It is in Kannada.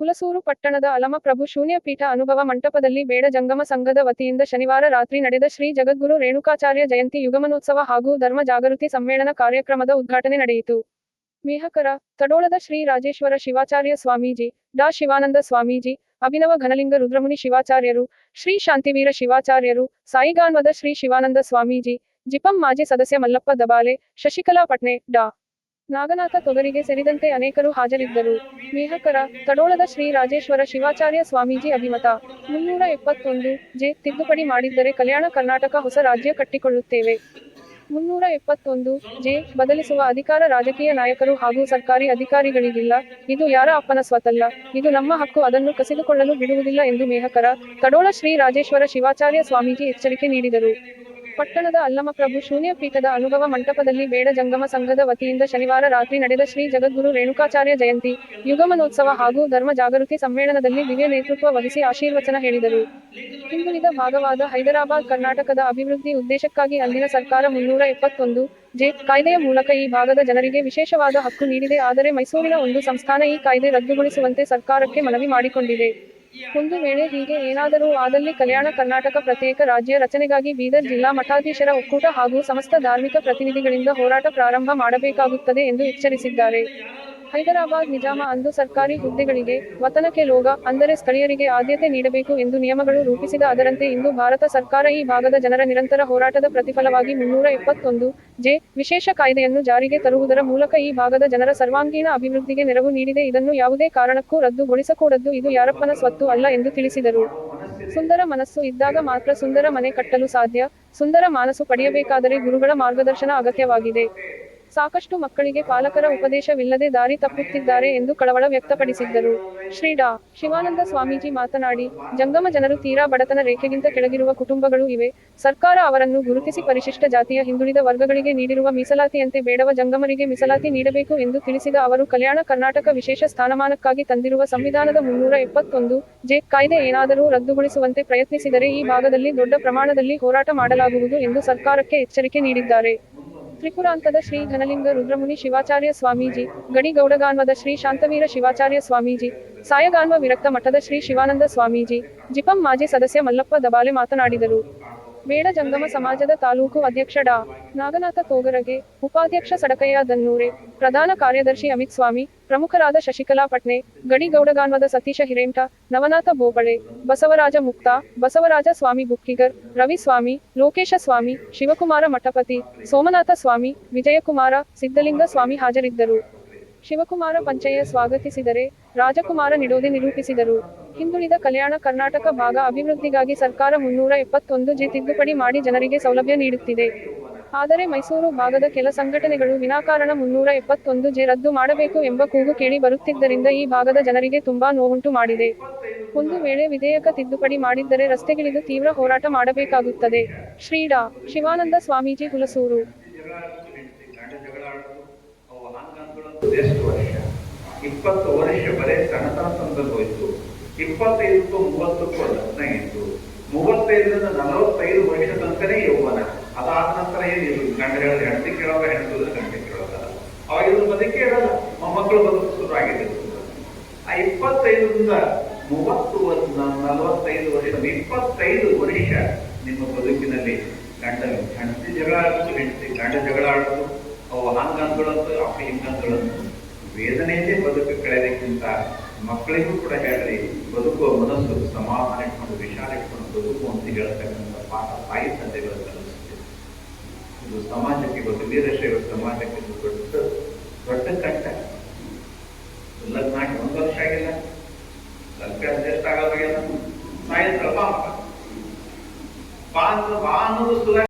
ಹುಲಸೂರು ಪಟ್ಟಣದ ಅಲಮಪ್ರಭು ಶೂನ್ಯಪೀಠ ಅನುಭವ ಮಂಟಪದಲ್ಲಿ ಬೇಡ ಜಂಗಮ ಸಂಘದ ವತಿಯಿಂದ ಶನಿವಾರ ರಾತ್ರಿ ನಡೆದ ಶ್ರೀ ಜಗದ್ಗುರು ರೇಣುಕಾಚಾರ್ಯ ಜಯಂತಿ ಯುಗಮನೋತ್ಸವ ಹಾಗೂ ಧರ್ಮ ಜಾಗೃತಿ ಸಮ್ಮೇಳನ ಕಾರ್ಯಕ್ರಮದ ಉದ್ಘಾಟನೆ ನಡೆಯಿತು. ಮೇಹಕರ, ತಡೋಳದ ಶ್ರೀ ರಾಜೇಶ್ವರ ಶಿವಾಚಾರ್ಯ ಸ್ವಾಮೀಜಿ, ಡಾ ಶಿವಾನಂದ ಸ್ವಾಮೀಜಿ, ಅಭಿನವ ಘನಲಿಂಗ ರುದ್ರಮುನಿ ಶಿವಾಚಾರ್ಯರು, ಶ್ರೀ ಶಾಂತಿವೀರ ಶಿವಾಚಾರ್ಯರು, ಸಾಯಿಗಾನ್ವದ ಶ್ರೀ ಶಿವಾನಂದ ಸ್ವಾಮೀಜಿ, ಜಿಪಂ ಮಾಜಿ ಸದಸ್ಯ ಮಲ್ಲಪ್ಪ ದಬಾಲೆ, ಶಶಿಕಲಾ ಪಟ್ನೆ, ಡಾ ನಾಗನಾಥ ತೊಗರಿಗೆ ಸೇರಿದಂತೆ ಅನೇಕರು ಹಾಜರಿದ್ದರು. ಮೇಹಕರ, ತಡೋಳದ ಶ್ರೀ ರಾಜೇಶ್ವರ ಶಿವಾಚಾರ್ಯ ಸ್ವಾಮೀಜಿ ಅಭಿಮತ 371 ಜೆ ತಿದ್ದುಪಡಿ ಮಾಡಿದ್ದರೆ ಕಲ್ಯಾಣ ಕರ್ನಾಟಕ ಹೊಸ ರಾಜ್ಯ ಕಟ್ಟಿಕೊಳ್ಳುತ್ತೇವೆ. 371 ಜೆ ಬದಲಿಸುವ ಅಧಿಕಾರ ರಾಜಕೀಯ ನಾಯಕರು ಹಾಗೂ ಸರ್ಕಾರಿ ಅಧಿಕಾರಿಗಳಿಗಿಲ್ಲ. ಇದು ಯಾರ ಅಪ್ಪನ ಸ್ವತ್ತಲ್ಲ, ಇದು ನಮ್ಮ ಹಕ್ಕು, ಅದನ್ನು ಕಸಿದುಕೊಳ್ಳಲು ಬಿಡುವುದಿಲ್ಲ ಎಂದು ಮೇಹಕರ, ತಡೋಳ ಶ್ರೀ ರಾಜೇಶ್ವರ ಶಿವಾಚಾರ್ಯ ಸ್ವಾಮೀಜಿ ಎಚ್ಚರಿಕೆ ನೀಡಿದರು. ಪಟ್ಟಣದ ಅಲ್ಲಮಪ್ರಭು ಶೂನ್ಯಪೀಠದ ಅನುಭವ ಮಂಟಪದಲ್ಲಿ ಬೇಡ ಜಂಗಮ ಸಂಘದ ವತಿಯಿಂದ ಶನಿವಾರ ರಾತ್ರಿ ನಡೆದ ಶ್ರೀ ಜಗದ್ಗುರು ರೇಣುಕಾಚಾರ್ಯ ಜಯಂತಿ, ಯುಗಮನೋತ್ಸವ ಹಾಗೂ ಧರ್ಮ ಜಾಗೃತಿ ಸಮ್ಮೇಳನದಲ್ಲಿ ದಿವ್ಯ ನೇತೃತ್ವ ವಹಿಸಿ ಆಶೀರ್ವಚನ ಹೇಳಿದರು. ಹಿಂದುಳಿದ ಭಾಗವಾದ ಹೈದರಾಬಾದ್ ಕರ್ನಾಟಕದ ಅಭಿವೃದ್ಧಿ ಉದ್ದೇಶಕ್ಕಾಗಿ ಅಲ್ಲಿನ ಸರ್ಕಾರ 371 ಜೆ ಕಾಯ್ದೆಯ ಮೂಲಕ ಈ ಭಾಗದ ಜನರಿಗೆ ವಿಶೇಷವಾದ ಹಕ್ಕು ನೀಡಿದೆ. ಆದರೆ ಮೈಸೂರಿನ ಒಂದು ಸಂಸ್ಥಾನ ಈ ಕಾಯ್ದೆ ರದ್ದುಗೊಳಿಸುವಂತೆ ಸರ್ಕಾರಕ್ಕೆ ಮನವಿ ಮಾಡಿಕೊಂಡಿದೆ. ಒಂದು ವೇಳೆ ಹೀಗೆ ಏನಾದರೂ ಆದಲ್ಲಿ ಕಲ್ಯಾಣ ಕರ್ನಾಟಕ ಪ್ರತ್ಯೇಕ ರಾಜ್ಯ ರಚನೆಗಾಗಿ ಬೀದರ್ ಜಿಲ್ಲಾ ಮಠಾಧೀಶರ ಒಕ್ಕೂಟ ಹಾಗೂ ಸಮಸ್ತ ಧಾರ್ಮಿಕ ಪ್ರತಿನಿಧಿಗಳಿಂದ ಹೋರಾಟ ಪ್ರಾರಂಭ ಮಾಡಬೇಕಾಗುತ್ತದೆ ಎಂದು ಎಚ್ಚರಿಸಿದ್ದಾರೆ. ಹೈದರಾಬಾದ್ ನಿಜಾಮ ಅಂದು ಸರ್ಕಾರಿ ಹುದ್ದೆಗಳಿಗೆ, ವತನಕ್ಕೆ ಲೋಗ, ಅಂದರೆ ಸ್ಥಳೀಯರಿಗೆ ಆದ್ಯತೆ ನೀಡಬೇಕು ಎಂದು ನಿಯಮಗಳು ರೂಪಿಸಿದ. ಅದರಂತೆ ಇಂದು ಭಾರತ ಸರ್ಕಾರ ಈ ಭಾಗದ ಜನರ ನಿರಂತರ ಹೋರಾಟದ ಪ್ರತಿಫಲವಾಗಿ 371 ಜೆ ವಿಶೇಷ ಕಾಯ್ದೆಯನ್ನು ಜಾರಿಗೆ ತರುವುದರ ಮೂಲಕ ಈ ಭಾಗದ ಜನರ ಸರ್ವಾಂಗೀಣ ಅಭಿವೃದ್ಧಿಗೆ ನೆರವು ನೀಡಿದೆ. ಇದನ್ನು ಯಾವುದೇ ಕಾರಣಕ್ಕೂ ರದ್ದುಗೊಳಿಸಕೂಡದು. ಇದು ಯಾರಪ್ಪನ ಸ್ವತ್ತು ಅಲ್ಲ ಎಂದು ತಿಳಿಸಿದರು. ಸುಂದರ ಮನಸ್ಸು ಇದ್ದಾಗ ಮಾತ್ರ ಸುಂದರ ಮನೆ ಕಟ್ಟಲು ಸಾಧ್ಯ. ಸುಂದರ ಮಾನಸು ಪಡೆಯಬೇಕಾದರೆ ಗುರುಗಳ ಮಾರ್ಗದರ್ಶನ ಅಗತ್ಯವಾಗಿದೆ. ಸಾಕಷ್ಟು ಮಕ್ಕಳಿಗೆ ಪಾಲಕರ ಉಪದೇಶವಿಲ್ಲದೆ ದಾರಿ ತಪ್ಪುತ್ತಿದ್ದಾರೆ ಎಂದು ಕಳವಳ ವ್ಯಕ್ತಪಡಿಸಿದ್ದರು. ಶ್ರೀ ಡಾ ಶಿವಾನಂದ ಸ್ವಾಮೀಜಿ ಮಾತನಾಡಿ, ಜಂಗಮ ಜನರು ತೀರಾ ಬಡತನ ರೇಖೆಗಿಂತ ಕೆಳಗಿರುವ ಕುಟುಂಬಗಳು ಇವೆ. ಸರ್ಕಾರ ಅವರನ್ನು ಗುರುತಿಸಿ ಪರಿಶಿಷ್ಟ ಜಾತಿಯ ಹಿಂದುಳಿದ ವರ್ಗಗಳಿಗೆ ನೀಡಿರುವ ಮೀಸಲಾತಿಯಂತೆ ಬೇಡವ ಜಂಗಮರಿಗೆ ಮೀಸಲಾತಿ ನೀಡಬೇಕು ಎಂದು ತಿಳಿಸಿದ ಅವರು, ಕಲ್ಯಾಣ ಕರ್ನಾಟಕ ವಿಶೇಷ ಸ್ಥಾನಮಾನಕ್ಕಾಗಿ ತಂದಿರುವ ಸಂವಿಧಾನದ 371 ಜೆ ಕಾಯ್ದೆ ಏನಾದರೂ ರದ್ದುಗೊಳಿಸುವಂತೆ ಪ್ರಯತ್ನಿಸಿದರೆ ಈ ಭಾಗದಲ್ಲಿ ದೊಡ್ಡ ಪ್ರಮಾಣದಲ್ಲಿ ಹೋರಾಟ ಮಾಡಲಾಗುವುದು ಎಂದು ಸರ್ಕಾರಕ್ಕೆ ಎಚ್ಚರಿಕೆ ನೀಡಿದ್ದಾರೆ. ತ್ರಿಪುರಾಂತದ ಶ್ರೀ ಘನಲಿಂಗ ರುದ್ರಮುನಿ ಶಿವಾಚಾರ್ಯ ಸ್ವಾಮೀಜಿ, ಗಡಿ ಗೌಡಗಾನ್ವದ ಶ್ರೀ ಶಾಂತವೀರ ಶಿವಾಚಾರ್ಯ ಸ್ವಾಮೀಜಿ, ಸಾಯಗಾನ್ವ ವಿರಕ್ತ ಮಠದ ಶ್ರೀ ಶಿವಾನಂದ ಸ್ವಾಮೀಜಿ, ಜಿಪಂ ಮಾಜಿ ಸದಸ್ಯ ಮಲ್ಲಪ್ಪ ದಬಾಲೆ ಮಾತನಾಡಿದರು. ಬೇಡ ಜಂಗಮ ಸಮಾಜದ ತಾಲೂಕು ಅಧ್ಯಕ್ಷ ಡಾ ನಾಗನಾಥ ತೋಗರಗೆ, ಉಪಾಧ್ಯಕ್ಷ ಸಡಕಯ್ಯ ದನ್ನೂರೆ, ಪ್ರಧಾನ ಕಾರ್ಯದರ್ಶಿ ಅಮಿತ್ ಸ್ವಾಮಿ, ಪ್ರಮುಖರಾದ ಶಶಿಕಲಾ ಪಟ್ನೆ, ಗಡಿ ಗೌಡಗಾನ್ವದ ಸತೀಶ ಹಿರೇಮಠ, ನವನಾಥ ಬೋಪಳೆ, ಬಸವರಾಜ ಮುಕ್ತ, ಬಸವರಾಜ ಸ್ವಾಮಿ ಬುಕ್ಕಿಗರ್, ರವಿ ಸ್ವಾಮಿ, ಲೋಕೇಶ ಸ್ವಾಮಿ, ಶಿವಕುಮಾರ ಮಠಪತಿ, ಸೋಮನಾಥ ಸ್ವಾಮಿ, ವಿಜಯಕುಮಾರ, ಸಿದ್ದಲಿಂಗ ಸ್ವಾಮಿ ಹಾಜರಿದ್ದರು. ಶಿವಕುಮಾರ ಪಂಚಯ್ಯ ಸ್ವಾಗತಿಸಿದರೆ, ರಾಜಕುಮಾರ ನಿಡೋದೆ ನಿರೂಪಿಸಿದರು. ಹಿಂದುಳಿದ ಕಲ್ಯಾಣ ಕರ್ನಾಟಕ ಭಾಗ ಅಭಿವೃದ್ಧಿಗಾಗಿ ಸರ್ಕಾರ 371 ಜೆ ತಿದ್ದುಪಡಿ ಮಾಡಿ ಜನರಿಗೆ ಸೌಲಭ್ಯ ನೀಡುತ್ತಿದೆ. ಆದರೆ ಮೈಸೂರು ಭಾಗದ ಕೆಲ ಸಂಘಟನೆಗಳು ವಿನಾಕಾರಣ 371 ಜೆ ರದ್ದು ಮಾಡಬೇಕು ಎಂಬ ಕೂಗು ಕೇಳಿ ಬರುತ್ತಿದ್ದರಿಂದ ಈ ಭಾಗದ ಜನರಿಗೆ ತುಂಬಾ ನೋವುಂಟು ಮಾಡಿದೆ. ಒಂದು ವೇಳೆ ವಿಧೇಯಕ ತಿದ್ದುಪಡಿ ಮಾಡಿದ್ದರೆ ರಸ್ತೆಗಿಳಿದು ತೀವ್ರ ಹೋರಾಟ ಮಾಡಬೇಕಾಗುತ್ತದೆ. ಶ್ರೀ ಡಾ ಶಿವಾನಂದ ಸ್ವಾಮೀಜಿ, ಹುಲಸೂರು. 20 ವರ್ಷ ಬರೇ ಸಣ್ಣತನ ಸಂದರ್ಭವಿತ್ತು. 25ಕ್ಕೂ 30ಕ್ಕೂ ಲಗ್ನ ಇತ್ತು. 35ರಿಂದ 45 ವರ್ಷ ತನಕನೇ ಯೌವನ. ಅದಾದ ನಂತರ ಏನು ಗಂಡ ಹೇಳೋದು ಹೆಂಡತಿ ಕೇಳೋದ, ಹೆಂಡತಿ ಗಂಟೆ ಕೇಳೋದಲ್ಲ. ಅವಾಗ ಇದ್ರ ಬದುಕೇ ಇರಲ್ಲ, ಮೊಮ್ಮಕ್ಕಳು ಬದುಕು ಶುರು ಆಗಿದೆ. ಆ 25ರಿಂದ 30, 45 ವರ್ಷ, 25 ವರ್ಷ ನಿಮ್ಮ ಬದುಕಿನಲ್ಲಿ ಗಂಡ ಹೆಂಡತಿ ಜಗಳ ಆಡೋದು, ಹೆಂಡತಿ ಗಂಡ ಜಗಳ ಆಡೋದು, ಅವು ಹಂಗಂತಗಳಂತೂ ಅಪ್ಪ ಹಿಂಗಂತಗಳಂತೂ ವೇದನೆಯಲ್ಲೇ ಬದುಕು ಕಳೆದಕ್ಕಿಂತ ಮಕ್ಕಳಿಗೂ ಕೂಡ ಹೇಳ್ರಿ, ಬದುಕುವ ಮನಸ್ಸು ಸಮಾಧಾನ ಇಟ್ಕೊಂಡು ವಿಚಾರ ಇಟ್ಕೊಂಡು ಬದುಕು ಅಂತ ಹೇಳ್ತಕ್ಕಂಥ ಪಾಠ ತಾಯಿ ತಂದೆಗಳು ಕಲಿಸುತ್ತೆ. ಇದು ಸಮಾಜಕ್ಕೆ, ಇವತ್ತು ವೀರಶೈವ ಸಮಾಜಕ್ಕೆ ದೊಡ್ಡ ಕಟ್ಟ. ಲಗ್ನ 1 ವರ್ಷ ಆಗಿಲ್ಲ, ಸ್ವಲ್ಪ ಅಡ್ಜಸ್ಟ್ ಆಗೋದಾಗೆಲ್ಲ ಸಾಯಂಕಾಲ ಬಾ ಅನ್ನೋದು ಸುಲಭ.